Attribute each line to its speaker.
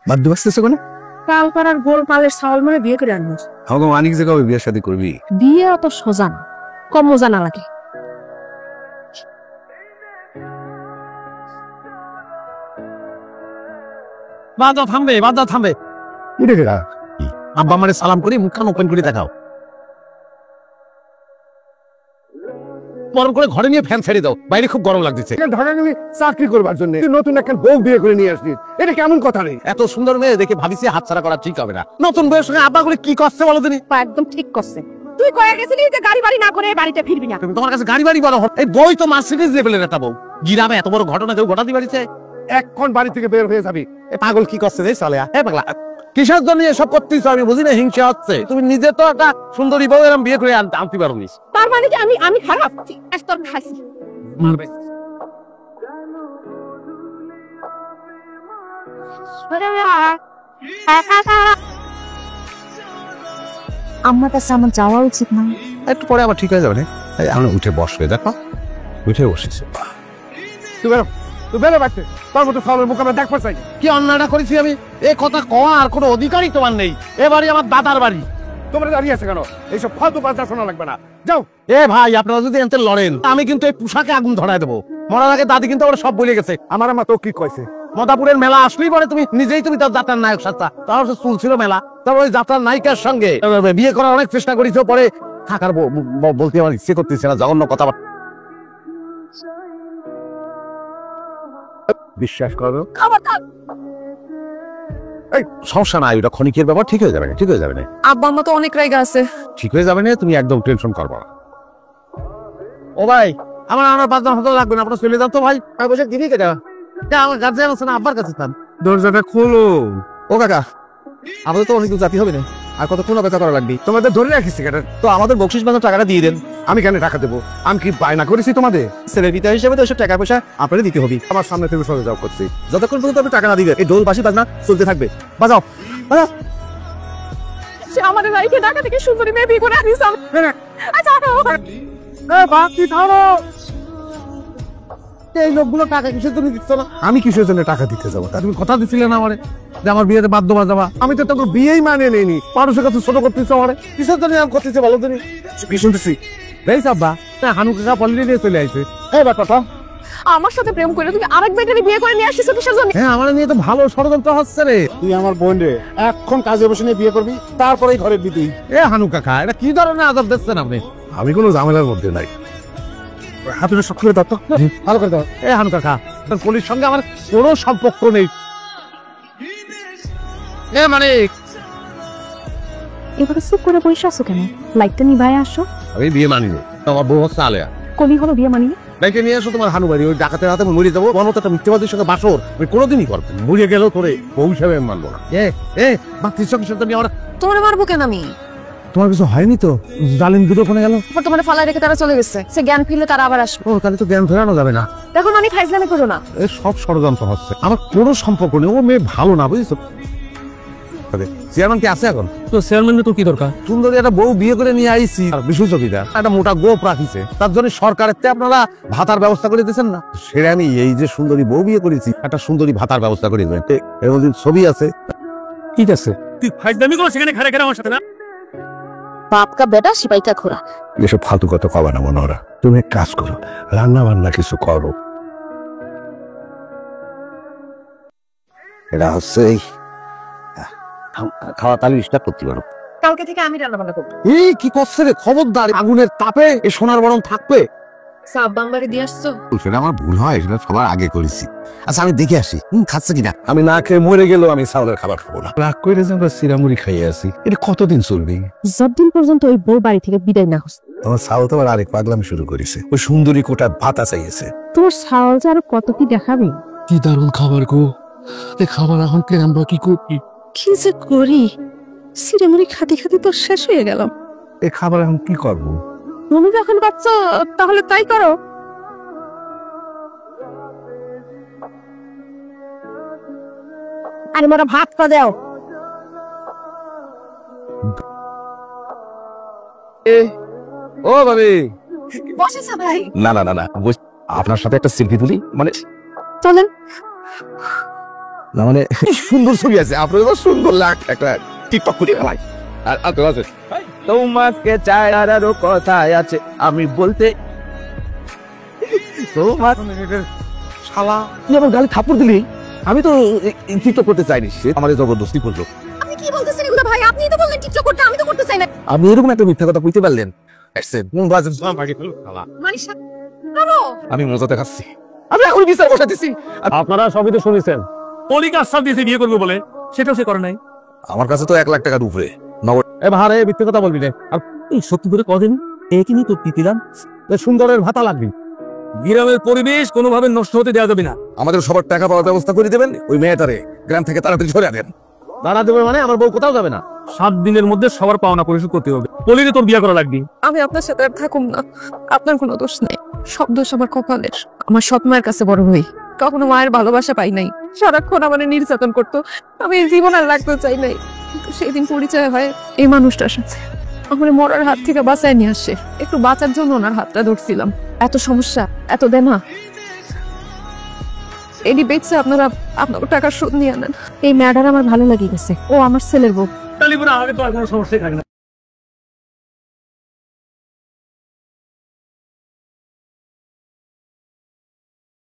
Speaker 1: বাদ্য বাজতেছে কোনে?
Speaker 2: কাল পাড়ার গোল পালের চাউল মানে বিয়ে করে আনবো।
Speaker 1: আমাকে মানিক যে কবে বিয়ে শাদী করবি?
Speaker 2: বিয়ে অত সোজা না, কম মজা না লাগে।
Speaker 3: বাদা থামবে। আব্বা আমারে সালাম করি মুখখান ওপেন করে দেখাও। গরম করে ঘরে নিয়ে ফ্যান ছেড়ে দাও, বাইরে খুব গরম লাগতেছে।
Speaker 1: ঢাকা গেলি চাকরি করবার জন্য তুই নতুন একটা বউ বিয়ে করে নিয়ে আসলি, এটা কেমন কথা রে?
Speaker 3: এত সুন্দর মেয়ে দেখে ভাবিছি হাতছাড়া করা ঠিক হবে না। নতুন বউয়ের সঙ্গে আব্বা করে কি করছে বলো দিনি?
Speaker 2: একদম ঠিক করছে। তুই কয়ে গেছিলি যে গাড়ি বাড়ি না করে বাড়িতে ফিরবি না।
Speaker 3: তোমার কাছে গাড়ি বাড়ি বড় এই বই তো মার্সিডিজ লেভেলের একটা বউ। গিরামে এত বড় ঘটনা কেউ ঘটাতে পারিছে?
Speaker 1: এখন বাড়ি থেকে বের হয়ে যাবি।
Speaker 3: এ পাগল কি করছে রে সালেয়া? এ পাগলা কিসের জন্য এসব করতেছ আমি বুঝি না। হিংসা হচ্ছে। তুমি নিজে তো একটা সুন্দরী বউ এরকম বিয়ে করে আনতে পারো নি।
Speaker 2: তার মানে কি আমি খারাপ? তোর খাসি আমার কাছে আমার যাওয়া উচিত না।
Speaker 1: একটু পরে আবার ঠিক হয়ে যাবে। আমরা উঠে বসবে, দেখো উঠে বসেছে। তুই বেরো, তুই বেরো বাড়তে। তোর মতো সালের মোকামে দেখ পারছাই
Speaker 3: কি অন্যায়টা করেছি আমি? এ কথা কওয়া আর কোনো অধিকারই তোমার নেই। এ বাড়ি আমার দাদার বাড়ি।
Speaker 1: তোমরা দাঁড়িয়ে আছে কেন? এইসব ফালতু বাজনা শোনা লাগবে না, যাও।
Speaker 3: এ ভাই আপনারা যদি এনতে লড়েন আমি কিন্তু এই পোশাকে আগুন ধরায় দেবো। মরার আগে দাদি কিন্তু আমার সব বলে গেছে।
Speaker 1: আমার মা তো কি কইছে?
Speaker 3: মদাপুরের মেলা আসলেই পরে তুমি নিজেই তুমি তার যাত্রার নায়ক সাজা। তার চুল ছিল মেলা, তারপর ওই যাত্রার নায়িকার সঙ্গে বিয়ে করার অনেক চেষ্টা করেছ, পরে থাকার বলতে আমার ইচ্ছে করতেছে না, জঘন্য কথা।
Speaker 1: বিশ্বাস করো,
Speaker 3: এই সমস্যা নাই, ওটা ক্ষণিকের ব্যাপার, ঠিক হয়ে যাবে না, ঠিক হয়ে যাবে না।
Speaker 2: আব্বা আম্মা তো অনেক রাইগা আছে।
Speaker 3: ঠিক হয়ে যাবে না, তুমি একদম টেনশন করবা না। ও ভাই আমার বাজার হতে লাগবে না, আপনার চলে যান তো ভাই। আর বসে দিবি কেটা? আমার গার্জেন আছে না, আব্বার কাছে থান।
Speaker 1: দরজাটা খোলো।
Speaker 3: ও কাকা আমাদের তো অনেক জাতি হবে না, আর কতক্ষণ অপেক্ষা করা লাগবে?
Speaker 1: তোমাদের ধরে রাখিস কেন?
Speaker 3: তো আমাদের বকশিস বাজার টাকাটা দিয়ে দেন।
Speaker 1: আমি কেন টাকা দেবো? আমি কি বায়না করেছি তোমাদের?
Speaker 3: ছেলের পিতা হিসেবে তো ওইসব টাকা পয়সা আপনারই দিতে হবে।
Speaker 1: আমার সামনে থেকে সরে যাও করছি।
Speaker 3: যতক্ষণ পর্যন্ত আপনি টাকা না দিবেন এই ডোল বাসি বাজনা চলতে থাকবে। বাজাও বাজাও।
Speaker 2: সে আমাদের রাইকে ঢাকা থেকে সুন্দরী মেয়ে বিয়ে করে আনিস।
Speaker 1: বাকি ধরো।
Speaker 3: এই লোকগুলো টাকা কিসের জন্য দিচ্ছ না?
Speaker 1: আমি কিসের জন্য টাকা দিতে যাবো?
Speaker 3: তুমি কথা দিছিলে না আমারে যে আমার বিয়েতে বাদ্য বাজাবা?
Speaker 1: আমি তো তোকে বিয়েই মানে নেইনি, মানুষের কাছে ছোট করতেছে আমারে।
Speaker 3: কিসের জন্য আমি করতেছে বলো তুমি?
Speaker 1: কি শুনতেছি?
Speaker 3: এই সাব্বা হানু কাকা পল্লী নিয়ে চলে আইছে। এই ব্যাপারটা
Speaker 2: আমার সাথে প্রেম করে তুমি আরেক বেটারে বিয়ে করে নিয়ে আসিস কিসের জন্য?
Speaker 3: হ্যাঁ আমার নিয়ে তো ভালো ষড়যন্ত্র হচ্ছে রে।
Speaker 1: তুই আমার বোন রে, এখন কাজে বসে নিয়ে বিয়ে করবি, তারপরেই ঘরের বিধি।
Speaker 3: এ হানু কাকা এটা কি ধরনের আদব দিচ্ছেন আপনি?
Speaker 1: আমি কোনো ঝামেলার মধ্যে নাই। হাতুড়ে সব করে দাও তো, ভালো করে দাও।
Speaker 3: এ হানু কাকা পুলিশ সঙ্গে আমার কোনো সম্পর্ক নেই। এ মানে
Speaker 2: এবারে চুপ করে বসে আছো কেন? লাইটটা নিভাই আসো।
Speaker 3: আমি বিয়ে মানিনি, আমার বউ হচ্ছে আলেয়া।
Speaker 2: কলি হলো বিয়ে মানি?
Speaker 3: বাইকে নিয়ে আসো তোমার হানু বাড়ি, ওই ডাকাতের হাতে মরে যাবো। মনে তো একটা মিথ্যাবাদীর সঙ্গে বাসর আমি কোনোদিনই করবো। মরে গেলেও তোরে বউ হিসাবে আমি মানবো না। এ বাচ্চির সঙ্গে সঙ্গে নিয়ে আমরা
Speaker 2: তোমারে মারবো কেন আমি?
Speaker 3: তোমার কিছু হয়নি তো? জালিম দুটো ফোনে গেল,
Speaker 2: তোমার ফালাই রেখে তারা চলে গেছে। সে জ্ঞান ফিরলে তারা আবার আসবে।
Speaker 3: ও তাহলে তো জ্ঞান ফেরানো যাবে না।
Speaker 2: দেখো আমি ফাইজলামি করো না।
Speaker 3: এ সব ষড়যন্ত্র হচ্ছে, আমার কোনো সম্পর্ক নেই। ও মেয়ে ভালো না বুঝেছো? চেয়ারম্যান কি আছে এখন?
Speaker 4: তো চেয়ারম্যানের তো কি দরকার?
Speaker 3: সুন্দরী একটা বউ বিয়ে করে নিয়ে আইছি, আর বিশু চকিদার একটা মোটা গোপ রাখিছে, তার জন্য সরকারের তে আপনারা ভাতার ব্যবস্থা করে দিচ্ছেন না। সেটা আমি এই যে সুন্দরী বউ বিয়ে করেছি, একটা সুন্দরী ভাতার ব্যবস্থা করে দেবেন। এর মধ্যে ছবি আছে।
Speaker 4: ঠিক আছে, তুই ফাইজলামি করো সেখানে খারে খারে আমার সাথে না।
Speaker 2: বাপ কা বেটা সিপাই কা খোরা।
Speaker 1: এসব ফালতু কথা কবা না মনোহরা। তুমি এক কাজ করো, রান্না বান্না কিছু করো।
Speaker 3: এটা হচ্ছে এই খাওয়া তাহলে স্টার্ট করতে পারো।
Speaker 2: কালকে থেকে আমি রান্না বান্না করব।
Speaker 3: এই কি করছে রে? খবরদার, আগুনের তাপে এই সোনার বরণ থাকবে।
Speaker 2: সাব বাম্বারে দিয়ে আসছো?
Speaker 3: সেটা আমার ভুল হয়, সেটা সবার আগে করেছি। আচ্ছা আমি দেখে আসি খাচ্ছে কিনা।
Speaker 1: আমি না খেয়ে মরে গেলেও আমি চাউলের খাবার খাবো না। রাগ করে যে আমরা সিরামুড়ি খাইয়ে আছি, এটা কতদিন চলবে?
Speaker 2: যতদিন পর্যন্ত ওই বউ বাড়ি থেকে বিদায় না হচ্ছে।
Speaker 1: আমার চাউল তো আবার আরেক পাগলামি শুরু করেছে। ওই সুন্দরী কোটার ভাতা চাইছে।
Speaker 2: তোমার সাওয়াল যে আরো কত কি দেখাবে।
Speaker 4: কি দারুণ খাবার গো! এই খাবার এখন কে আমরা কি করি?
Speaker 2: কি যে করি, সিরেমুড়ি খাতে খাতে তো শেষ হয়ে গেলাম।
Speaker 1: এই খাবার এখন কি করবো?
Speaker 2: তুমি যখন পাচ্ছ তাহলে তাই করো। আরে মোরা ভাত পা দাও।
Speaker 3: ও ভাবি
Speaker 2: বসেছে ভাই?
Speaker 1: না না না না, আপনার সাথে একটা সেলফি তুলি, মানে
Speaker 2: চলেন।
Speaker 3: না মানে সুন্দর ছবি আছে আপনার তো সুন্দর লাগ একটা টিকটক করে ফেলাই আর আছে
Speaker 5: তোমাকে চাই আর আরো কথায় আছে আমি বলতে তোমার
Speaker 3: শালা তুই আমার গালে থাপ্পড় দিলি আমি তো টিকটক করতে চাইনি সে আমার জবরদস্তি করলো
Speaker 2: আপনি কি বলতেছেন এগুলো ভাই? আপনিই তো বললেন টিকটক করতে, আমি তো করতে চাই না।
Speaker 3: আপনি এরকম একটা মিথ্যা কথা কইতে পারলেন
Speaker 2: মানিশা করো।
Speaker 3: আমি মজা দেখাচ্ছি আমি এখন বিচার বসাতেছি
Speaker 4: আপনারা সবই তো শুনেছেন পলিক আশ্বাস দিয়েছে বিয়ে করবে বলে, সেটাও সে করে নাই।
Speaker 3: আমার কাছে তো 1 লাখ টাকার উপরে
Speaker 4: এ ভারে মিথ্যে কথা বলবি না। আর এই সত্যি করে কদিন একই নিয়ে তোর দিলাম সুন্দরের ভাতা লাগবে। গ্রামের পরিবেশ কোনোভাবে নষ্ট হতে দেওয়া যাবে না।
Speaker 3: আমাদের সবার টাকা পাওয়ার ব্যবস্থা করে দেবেন ওই মেয়েটারে গ্রাম থেকে তাড়াতাড়ি সরে দেন
Speaker 4: দাঁড়া দেবে মানে আমার বউ কোথাও যাবে না। 7 দিনের মধ্যে সবার পাওনা পরিশোধ করতে হবে। পলিরে তোর বিয়ে করা লাগবে।
Speaker 2: আমি আপনার সাথে আর থাকুম না, আপনার কোনো দোষ নেই, সব দোষ আমার কপালের। আমার সৎ মায়ের কাছে বড় হই, কখনো মায়ের ভালোবাসা পাই নাই, সারাক্ষণ আমার নির্যাতন করতো। আমি এই জীবন আর রাখতে চাই নাই, কিন্তু সেই দিন পরিচয় হয় এই মানুষটার সাথে। আমার মরার হাত থেকে বাঁচায় নিয়ে আসে, একটু বাঁচার জন্য ওনার হাতটা ধরছিলাম। এত সমস্যা, এত দেনা, এটি বেচছে আপনারা আপনার টাকা শোধ নিয়ে আনেন। এই ম্যাডার আমার ভালো লাগে গেছে, ও আমার ছেলের বউ।
Speaker 4: তাহলে আগে তো আর কোনো সমস্যা থাকে না।